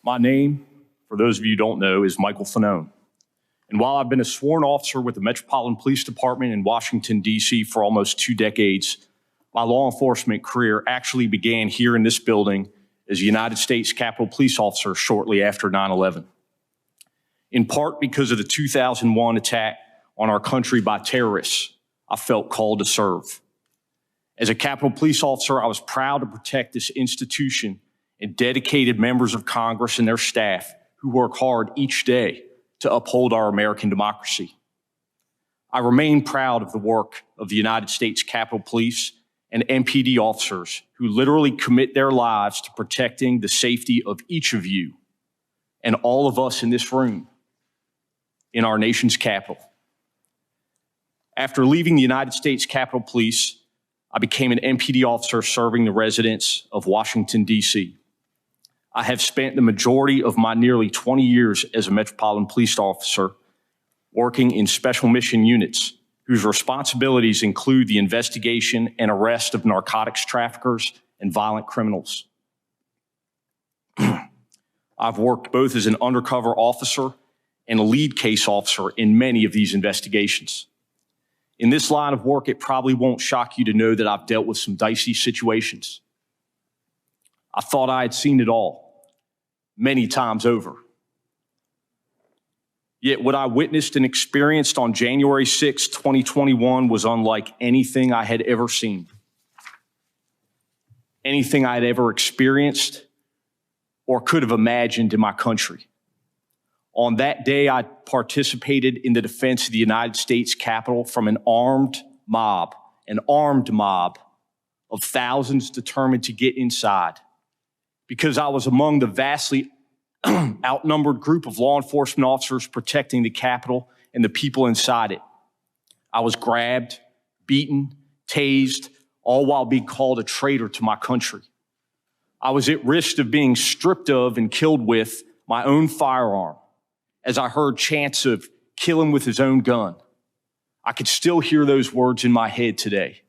My name, for those of you who don't know, is Michael Fanone. And while I've been a sworn officer with the Metropolitan Police Department in Washington, D.C. for almost 2 decades, my law enforcement career actually began here in this building as a United States Capitol Police officer shortly after 9/11. In part because of the 2001 attack on our country by terrorists, I felt called to serve. As a Capitol Police officer, I was proud to protect this institution and dedicated members of Congress and their staff who work hard each day to uphold our American democracy. I remain proud of the work of the United States Capitol Police and MPD officers who literally commit their lives to protecting the safety of each of you and all of us in this room in our nation's capital. After leaving the United States Capitol Police, I became an MPD officer serving the residents of Washington, D.C. I have spent the majority of my nearly 20 years as a Metropolitan Police officer working in special mission units whose responsibilities include the investigation and arrest of narcotics traffickers and violent criminals. I've worked both as an undercover officer and a lead case officer in many of these investigations. In this line of work, it probably won't shock you to know that I've dealt with some dicey situations. I thought I had seen it all, many times over. Yet what I witnessed and experienced on January 6, 2021 was unlike anything I had ever seen, anything I had ever experienced or could have imagined in my country. On that day, I participated in the defense of the United States Capitol from an armed mob of thousands determined to get inside, because I was among the vastly outnumbered group of law enforcement officers protecting the Capitol and the people inside it. I was grabbed, beaten, tased, all while being called a traitor to my country. I was at risk of being stripped of and killed with my own firearm as I heard chants of kill him with his own gun. I could still hear those words in my head today.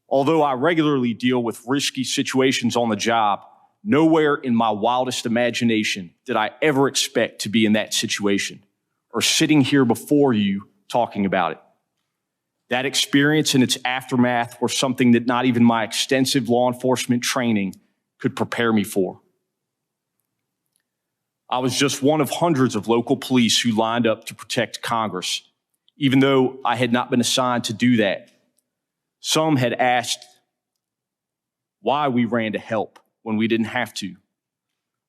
Although I regularly deal with risky situations on the job, nowhere in my wildest imagination did I ever expect to be in that situation or sitting here before you talking about it. That experience and its aftermath were something that not even my extensive law enforcement training could prepare me for. I was just one of hundreds of local police who lined up to protect Congress, even though I had not been assigned to do that. Some had asked why we ran to help when we didn't have to.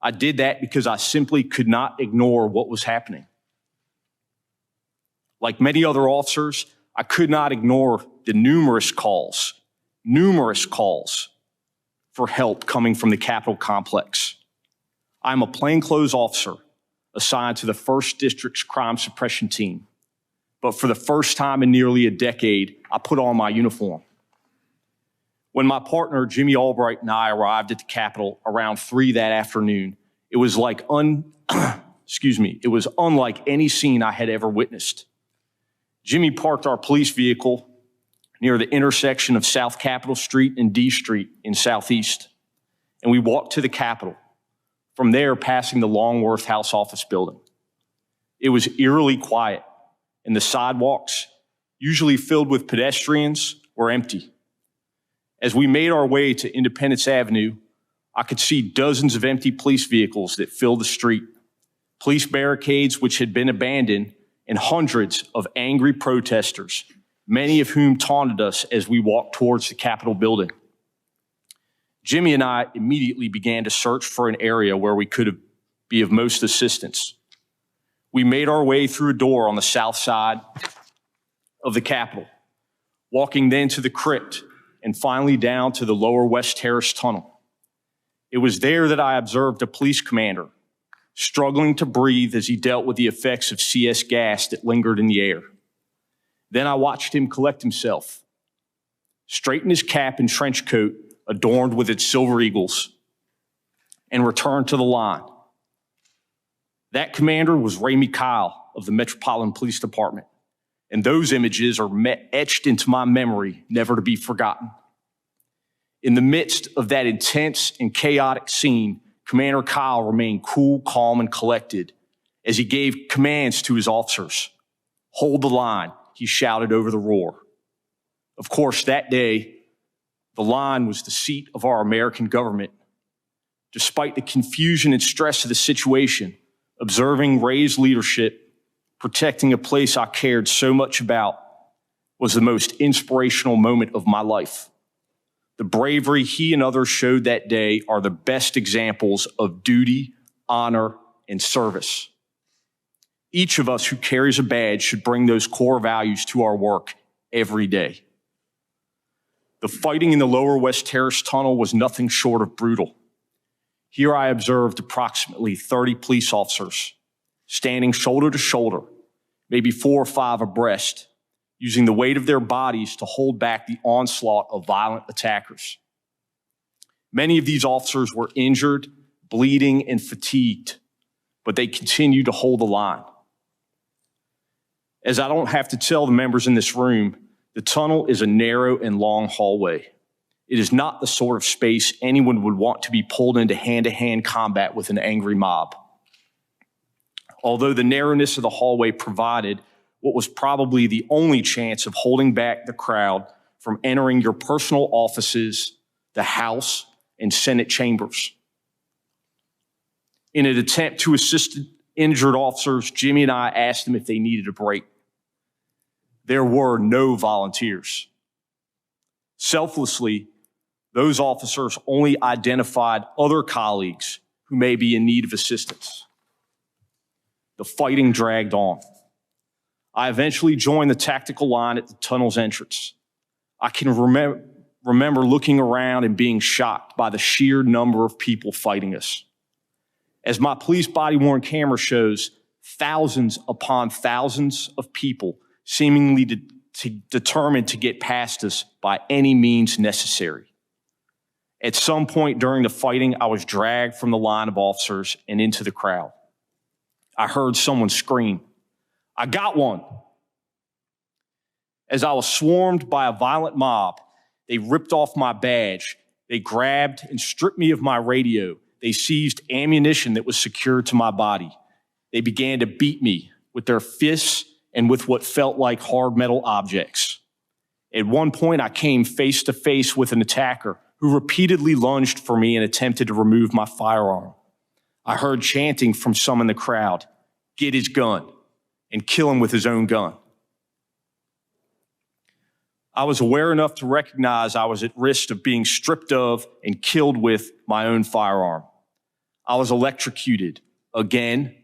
I did that because I simply could not ignore what was happening. Like many other officers, I could not ignore the numerous calls for help coming from the Capitol complex. I'm a plainclothes officer assigned to the 1st District's crime suppression team. But for the first time in nearly a decade, I put on my uniform. When my partner, Jimmy Albright, and I arrived at the Capitol around 3 that afternoon, it was unlike any scene I had ever witnessed. Jimmy parked our police vehicle near the intersection of South Capitol Street and D Street in Southeast, and we walked to the Capitol, from there passing the Longworth House Office building. It was eerily quiet, and the sidewalks, usually filled with pedestrians, were empty. As we made our way to Independence Avenue, I could see dozens of empty police vehicles that filled the street, police barricades which had been abandoned, and hundreds of angry protesters, many of whom taunted us as we walked towards the Capitol building. Jimmy and I immediately began to search for an area where we could be of most assistance. We made our way through a door on the south side of the Capitol, walking then to the crypt and finally down to the lower West Terrace tunnel. It was there that I observed a police commander struggling to breathe as he dealt with the effects of CS gas that lingered in the air. Then I watched him collect himself, straighten his cap and trench coat adorned with its silver eagles, and return to the line. That commander was Ramey Kyle of the Metropolitan Police Department, and those images are etched into my memory, never to be forgotten. In the midst of that intense and chaotic scene, Commander Kyle remained cool, calm, and collected as he gave commands to his officers. "Hold the line," he shouted over the roar. Of course, that day, the line was the seat of our American government. Despite the confusion and stress of the situation, observing Ray's leadership, protecting a place I cared so much about, was the most inspirational moment of my life. The bravery he and others showed that day are the best examples of duty, honor, and service. Each of us who carries a badge should bring those core values to our work every day. The fighting in the Lower West Terrace Tunnel was nothing short of brutal. Here I observed approximately 30 police officers standing shoulder to shoulder, maybe 4 or 5 abreast, using the weight of their bodies to hold back the onslaught of violent attackers. Many of these officers were injured, bleeding, and fatigued, but they continued to hold the line. As I don't have to tell the members in this room, the tunnel is a narrow and long hallway. It is not the sort of space anyone would want to be pulled into hand-to-hand combat with an angry mob. Although the narrowness of the hallway provided what was probably the only chance of holding back the crowd from entering your personal offices, the House, and Senate chambers. In an attempt to assist injured officers, Jimmy and I asked them if they needed a break. There were no volunteers. Selflessly, those officers only identified other colleagues who may be in need of assistance. The fighting dragged on. I eventually joined the tactical line at the tunnel's entrance. I can remember looking around and being shocked by the sheer number of people fighting us. As my police body-worn camera shows, thousands upon thousands of people seemingly determined to get past us by any means necessary. At some point during the fighting, I was dragged from the line of officers and into the crowd. I heard someone scream, "I got one." As I was swarmed by a violent mob, they ripped off my badge. They grabbed and stripped me of my radio. They seized ammunition that was secured to my body. They began to beat me with their fists and with what felt like hard metal objects. At one point, I came face to face with an attacker who repeatedly lunged for me and attempted to remove my firearm. I heard chanting from some in the crowd, "Get his gun," and "Kill him with his own gun." I was aware enough to recognize I was at risk of being stripped of and killed with my own firearm. I was electrocuted again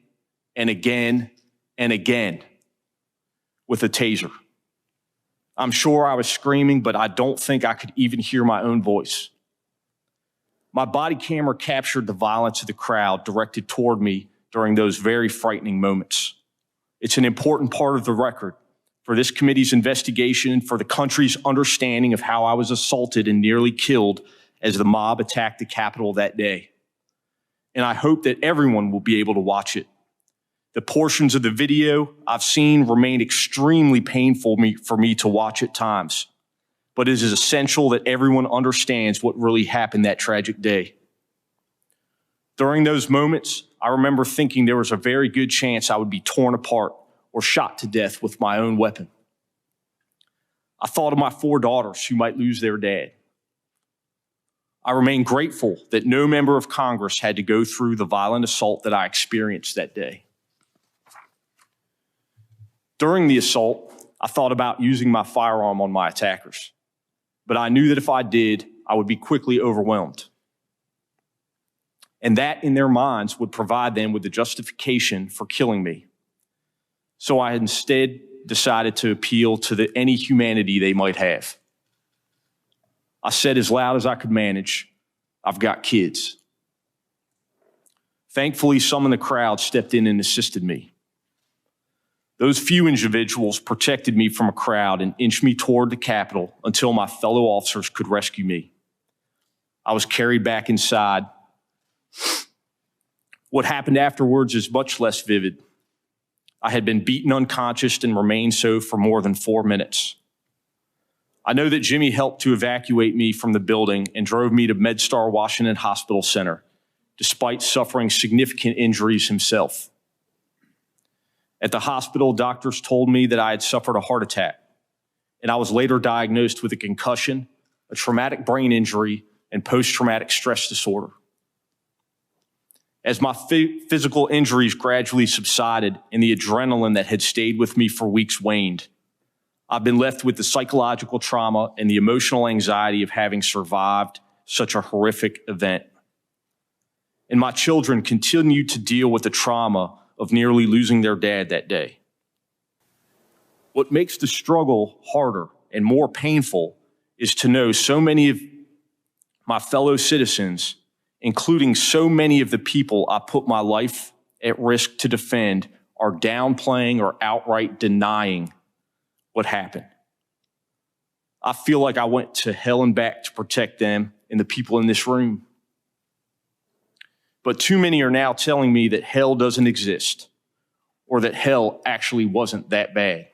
and again and again with a taser. I'm sure I was screaming, but I don't think I could even hear my own voice. My body camera captured the violence of the crowd directed toward me during those very frightening moments. It's an important part of the record for this committee's investigation and for the country's understanding of how I was assaulted and nearly killed as the mob attacked the Capitol that day. And I hope that everyone will be able to watch it. The portions of the video I've seen remain extremely painful for me to watch at times, but it is essential that everyone understands what really happened that tragic day. During those moments, I remember thinking there was a very good chance I would be torn apart or shot to death with my own weapon. I thought of my 4 daughters who might lose their dad. I remain grateful that no member of Congress had to go through the violent assault that I experienced that day. During the assault, I thought about using my firearm on my attackers, but I knew that if I did, I would be quickly overwhelmed. And that, in their minds, would provide them with the justification for killing me. So I instead decided to appeal to any humanity they might have. I said as loud as I could manage, "I've got kids." Thankfully, some in the crowd stepped in and assisted me. Those few individuals protected me from a crowd and inched me toward the Capitol until my fellow officers could rescue me. I was carried back inside. What happened afterwards is much less vivid. I had been beaten unconscious and remained so for more than 4 minutes. I know that Jimmy helped to evacuate me from the building and drove me to MedStar Washington Hospital Center despite suffering significant injuries himself. At the hospital, doctors told me that I had suffered a heart attack, and I was later diagnosed with a concussion, a traumatic brain injury, and post-traumatic stress disorder. As my physical injuries gradually subsided and the adrenaline that had stayed with me for weeks waned, I've been left with the psychological trauma and the emotional anxiety of having survived such a horrific event. And my children continue to deal with the trauma of nearly losing their dad that day. What makes the struggle harder and more painful is to know so many of my fellow citizens, including so many of the people I put my life at risk to defend, are downplaying or outright denying what happened. I feel like I went to hell and back to protect them and the people in this room. But too many are now telling me that hell doesn't exist, or that hell actually wasn't that bad.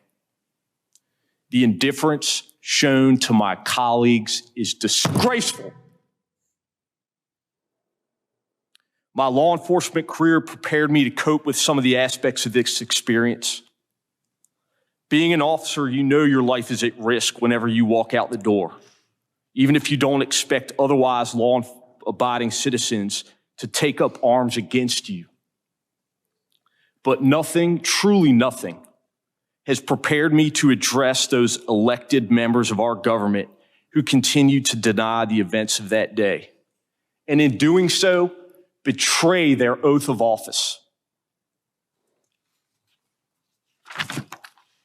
The indifference shown to my colleagues is disgraceful. My law enforcement career prepared me to cope with some of the aspects of this experience. Being an officer, you know your life is at risk whenever you walk out the door, even if you don't expect otherwise law-abiding citizens to take up arms against you. But nothing, truly nothing, has prepared me to address those elected members of our government who continue to deny the events of that day, and in doing so, betray their oath of office.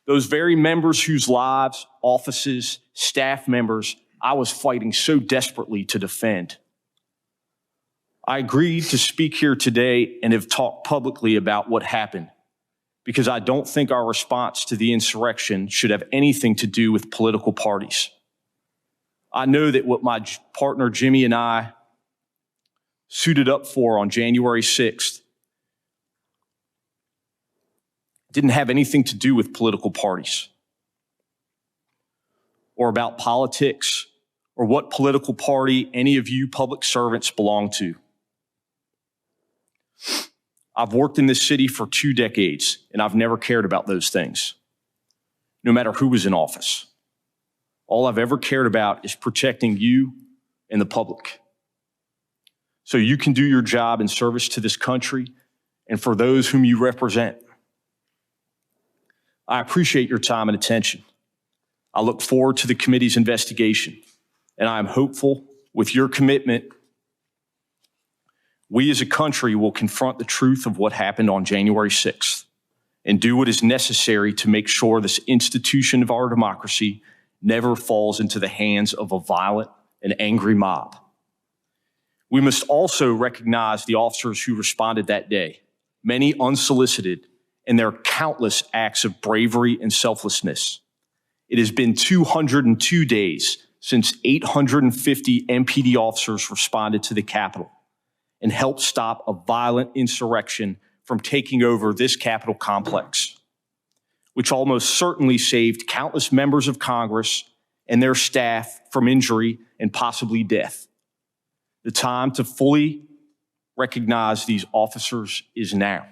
Those very members whose lives, offices, staff members I was fighting so desperately to defend. I agreed to speak here today and have talked publicly about what happened because I don't think our response to the insurrection should have anything to do with political parties. I know that what my partner Jimmy and I suited up for on January 6th didn't have anything to do with political parties or about politics or what political party any of you public servants belong to. I've worked in this city for 2 decades, and I've never cared about those things, no matter who was in office. All I've ever cared about is protecting you and the public, so you can do your job in service to this country and for those whom you represent. I appreciate your time and attention. I look forward to the committee's investigation, and I am hopeful with your commitment, we as a country will confront the truth of what happened on January 6th and do what is necessary to make sure this institution of our democracy never falls into the hands of a violent and angry mob. We must also recognize the officers who responded that day, many unsolicited, and their countless acts of bravery and selflessness. It has been 202 days since 850 MPD officers responded to the Capitol and helped stop a violent insurrection from taking over this Capitol complex, which almost certainly saved countless members of Congress and their staff from injury and possibly death. The time to fully recognize these officers is now.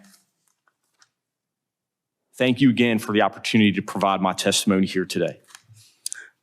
Thank you again for the opportunity to provide my testimony here today.